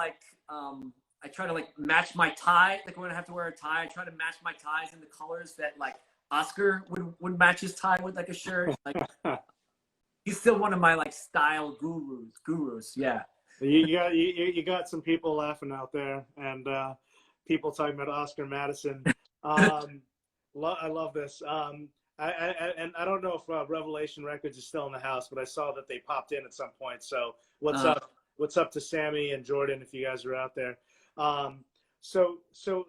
match my tie. Like when I have to wear a tie, I try to match my ties in the colors that like Oscar would match his tie with, like a shirt. Like he's still one of my like style gurus. Yeah. You got some people laughing out there, and people talking about Oscar Madison. I love this. And I don't know if Revelation Records is still in the house, but I saw that they popped in at some point. So what's up? What's up to Sammy and Jordan if you guys are out there? So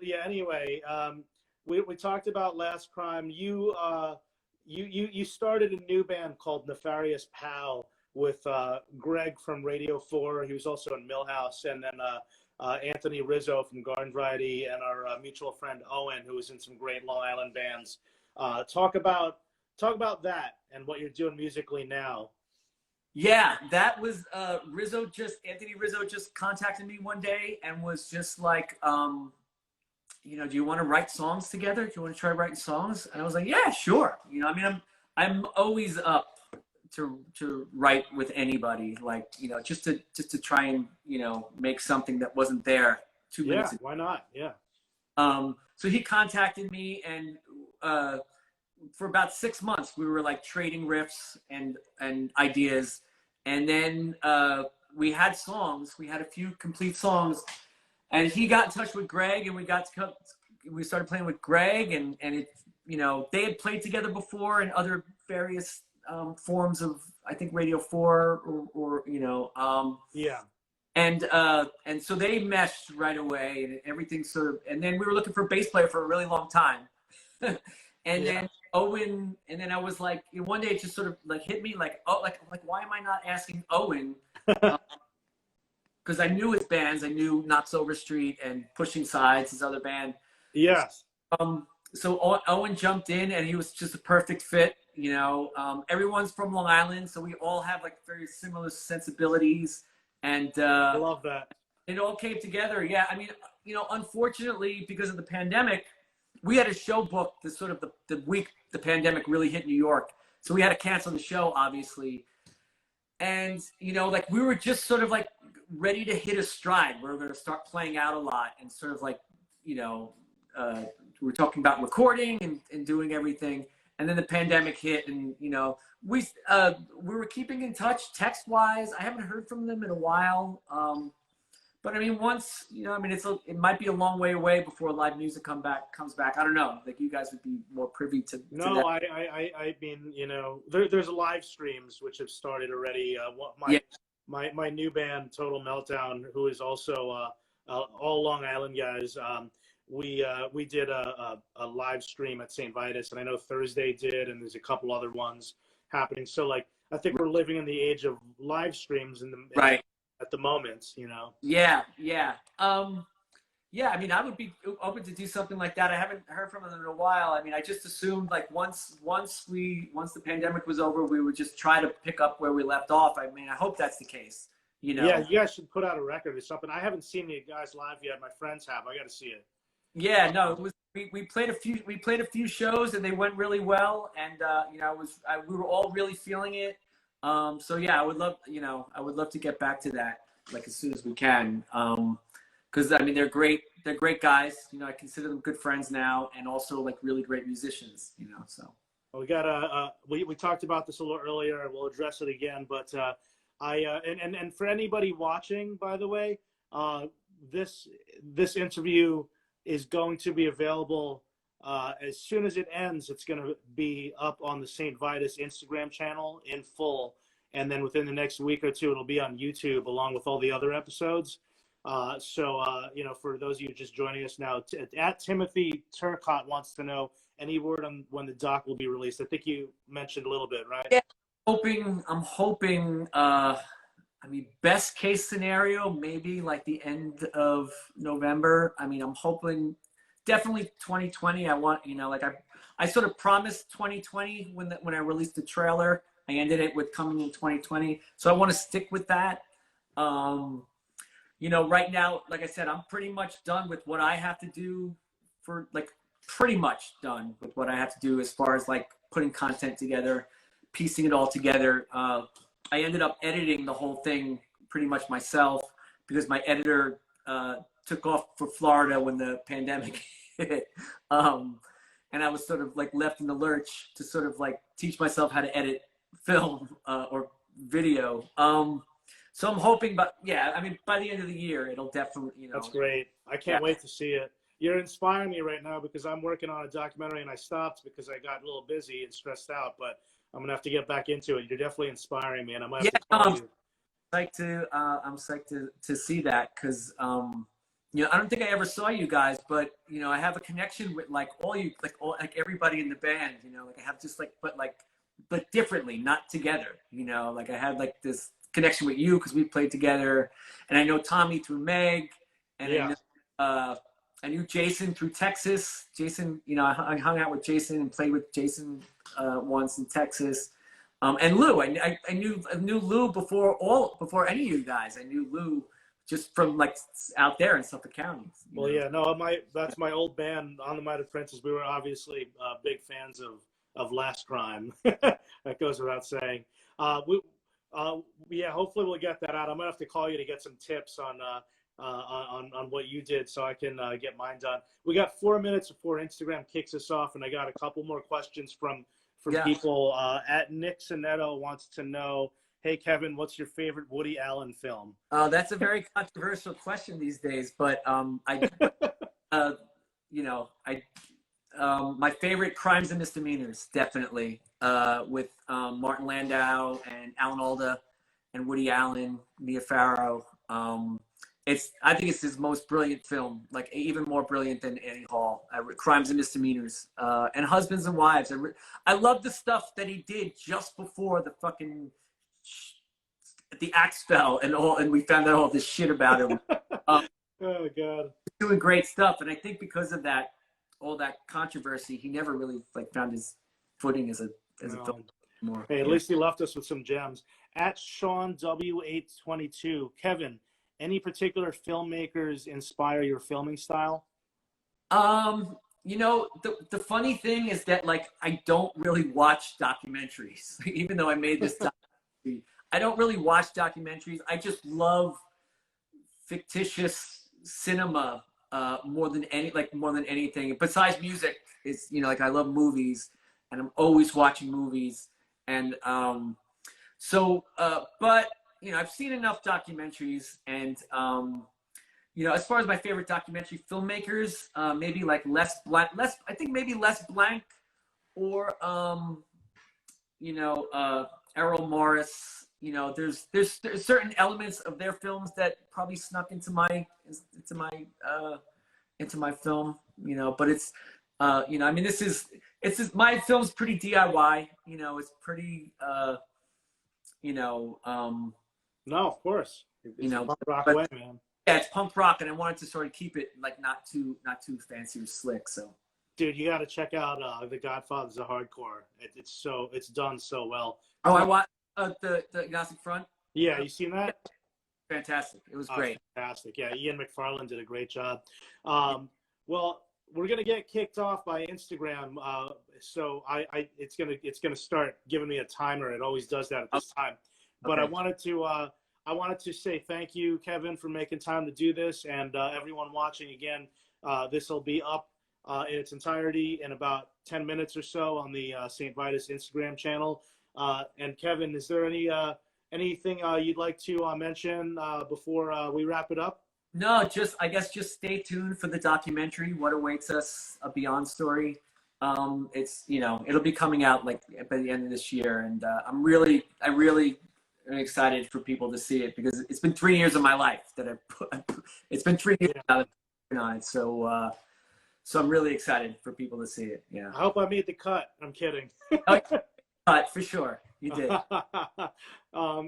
yeah. Anyway, we talked about Last Crime. You started a new band called Nefarious Pal with Greg from Radio 4. He was also in Millhouse, and then Anthony Rizzo from Garden Variety, and our mutual friend Owen, who was in some great Long Island bands. Talk about that and what you're doing musically now. Yeah, that was Anthony Rizzo just contacted me one day and was just like, do you want to write songs together? Do you want to try writing songs? And I was like, yeah, sure. I mean, I'm always up to write with anybody, like, just to try and, make something that wasn't there 2 minutes ago. Why not? Yeah. So he contacted me, and for about 6 months we were like trading riffs and ideas, and then we had songs. We had a few complete songs, and he got in touch with Greg, and we started playing with Greg, and it, they had played together before in other various forms of, I think, Radio 4 or yeah. And so they meshed right away, and everything sort of, and then we were looking for a bass player for a really long time. And then Owen, and then I was like, one day it just sort of like hit me like, oh, like why am I not asking Owen? Because I knew his bands. I knew Not Sober Street and Pushing Sides, his other band. Yes. So Owen jumped in, and he was just a perfect fit. Everyone's from Long Island, so we all have like very similar sensibilities. And I love that. It all came together. Yeah, I mean, unfortunately, because of the pandemic, we had a show booked the week the pandemic really hit New York. So we had to cancel the show, obviously. And, like we were just sort of like ready to hit a stride. We were going to start playing out a lot, and sort of like, we were talking about recording and doing everything. And then the pandemic hit, and, we were keeping in touch text-wise. I haven't heard from them in a while. But I mean, once, it might be a long way away before live music comes back. I don't know. Like, you guys would be more privy to No, that. I mean, there's live streams which have started already. My new band, Total Meltdown, who is also all Long Island guys. We did a live stream at St. Vitus, and I know Thursday did, and there's a couple other ones happening. So, like, I think we're living in the age of live streams at the moment, Yeah. I mean, I would be open to do something like that. I haven't heard from them in a while. I mean, I just assumed like once the pandemic was over, we would just try to pick up where we left off. I mean, I hope that's the case. Yeah, you guys should put out a record or something. I haven't seen you guys live yet. My friends have. I got to see it. Yeah, no, it was, we played a few shows, and they went really well, and we were all really feeling it. So yeah, I would love to get back to that, like, as soon as we can. Because I mean, they're great guys. I consider them good friends now, and also like really great musicians. So. Well, we got we talked about this a little earlier, and we'll address it again. But and for anybody watching, by the way, this interview is going to be available as soon as it ends. It's going to be up on the St. Vitus Instagram channel in full, and then within the next week or two, it'll be on YouTube along with all the other episodes. For those of you just joining us now, at Timothy Turcott wants to know any word on when the doc will be released. I think you mentioned a little bit, right? Yeah, I'm hoping. I mean, best case scenario, maybe like the end of November. I mean, I'm hoping definitely 2020. I want, I sort of promised 2020 when I released the trailer. I ended it with coming in 2020. So I want to stick with that. Right now, like I said, I'm pretty much done with what I have to do pretty much done with what I have to do as far as like putting content together, piecing it all together. I ended up editing the whole thing pretty much myself, because my editor took off for Florida when the pandemic hit. And I was sort of like left in the lurch to sort of like teach myself how to edit film or video. So I'm hoping, but yeah, I mean, by the end of the year, it'll definitely, That's great. I can't wait to see it. You're inspiring me right now, because I'm working on a documentary, and I stopped because I got a little busy and stressed out, but I'm going to have to get back into it. You're definitely inspiring me, and I might have to call you. I'm psyched to see that, because, I don't think I ever saw you guys, but, I have a connection with like all you, like everybody in the band, like I have just like, but differently, not together, like I had like this connection with you because we played together, and I know Tommy through Meg, and I knew Jason through Texas. Jason, I hung out with Jason and played with Jason once in Texas, and Lou. I knew Lou before any of you guys. I knew Lou just from like out there in Suffolk County. Well, yeah, no, that's my old band, On the Mighty Princess. We were obviously big fans of Last Crime. That goes without saying. Yeah, hopefully we'll get that out. I'm gonna have to call you to get some tips on what you did, so I can get mine done. We got 4 minutes before Instagram kicks us off, and I got a couple more questions from people. At Nick Sonetto wants to know, hey Kevin, what's your favorite Woody Allen film? That's a very controversial question these days, but my favorite Crimes and Misdemeanors, definitely, with Martin Landau and Alan Alda and Woody Allen, Mia Farrow. I think it's his most brilliant film, like even more brilliant than Annie Hall. Crimes and Misdemeanors, and Husbands and Wives. I love the stuff that he did just before the axe fell and we found out all this shit about him. Oh God, doing great stuff, and I think because of that, all that controversy, he never really found his footing as a film anymore. Hey, at least he left us with some gems. At Sean W822, Kevin, any particular filmmakers inspire your filming style? The funny thing is that I don't really watch documentaries, even though I made this documentary. I don't really watch documentaries. I just love fictitious cinema more than anything. Besides music, is I love movies, and I'm always watching movies. And but I've seen enough documentaries, and as far as my favorite documentary filmmakers, maybe Les Blank, or Errol Morris. There's certain elements of their films that probably snuck into my film, but it's my film's pretty DIY, it's pretty no, of course, it's punk rock way, man. Yeah, it's punk rock, and I wanted to sort of keep it not too fancy or slick. So, dude, you got to check out The Godfather's of Hardcore. It's done so well. Oh, I watched the Gnostic Front. Yeah, you seen that? Fantastic. It was great. Fantastic. Yeah, Ian McFarlane did a great job. Well, we're gonna get kicked off by Instagram, so it's gonna start giving me a timer. It always does that at this time. But okay. I wanted to say thank you, Kevin, for making time to do this, and everyone watching again. This will be up in its entirety in about 10 minutes or so on the St. Vitus Instagram channel. And Kevin, is there anything you'd like to mention before we wrap it up? No, I guess just stay tuned for the documentary, What Awaits Us, A Beyond Story. It's it'll be coming out by the end of this year, and I really am excited for people to see it, because it's been 3 years of my life that it's been 3 years now that I've on it. So I'm really excited for people to see it. Yeah. I hope I made the cut. I'm kidding. Cut for sure. You did.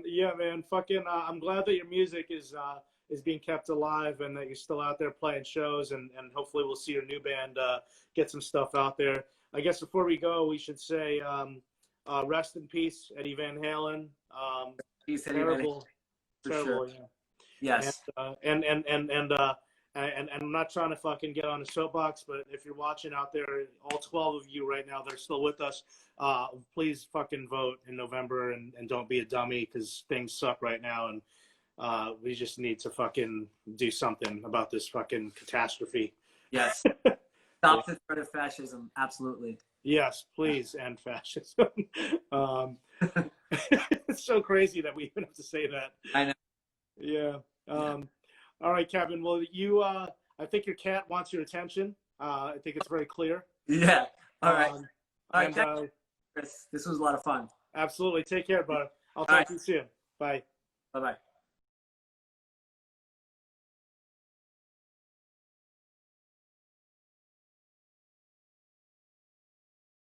Yeah, man. Fucking. I'm glad that your music is being kept alive, and that you're still out there playing shows, and hopefully we'll see your new band get some stuff out there. I guess before we go, we should say rest in peace, Eddie Van Halen. Peace, Eddie terrible, Van Halen. terrible. Sure. Yeah. Yes. And I'm not trying to fucking get on a soapbox, but if you're watching out there, all 12 of you right now that are still with us, please fucking vote in November, and don't be a dummy, because things suck right now, and we just need to fucking do something about this fucking catastrophe. Yes. Stop the threat of fascism. Absolutely. Yes, please end fascism. It's so crazy that we even have to say that. I know. Yeah. All right, Kevin. Well, I think your cat wants your attention. I think it's very clear. Yeah. All right. All right, Chris, this was a lot of fun. Absolutely. Take care, bud. I'll talk to you soon. Bye. Bye-bye.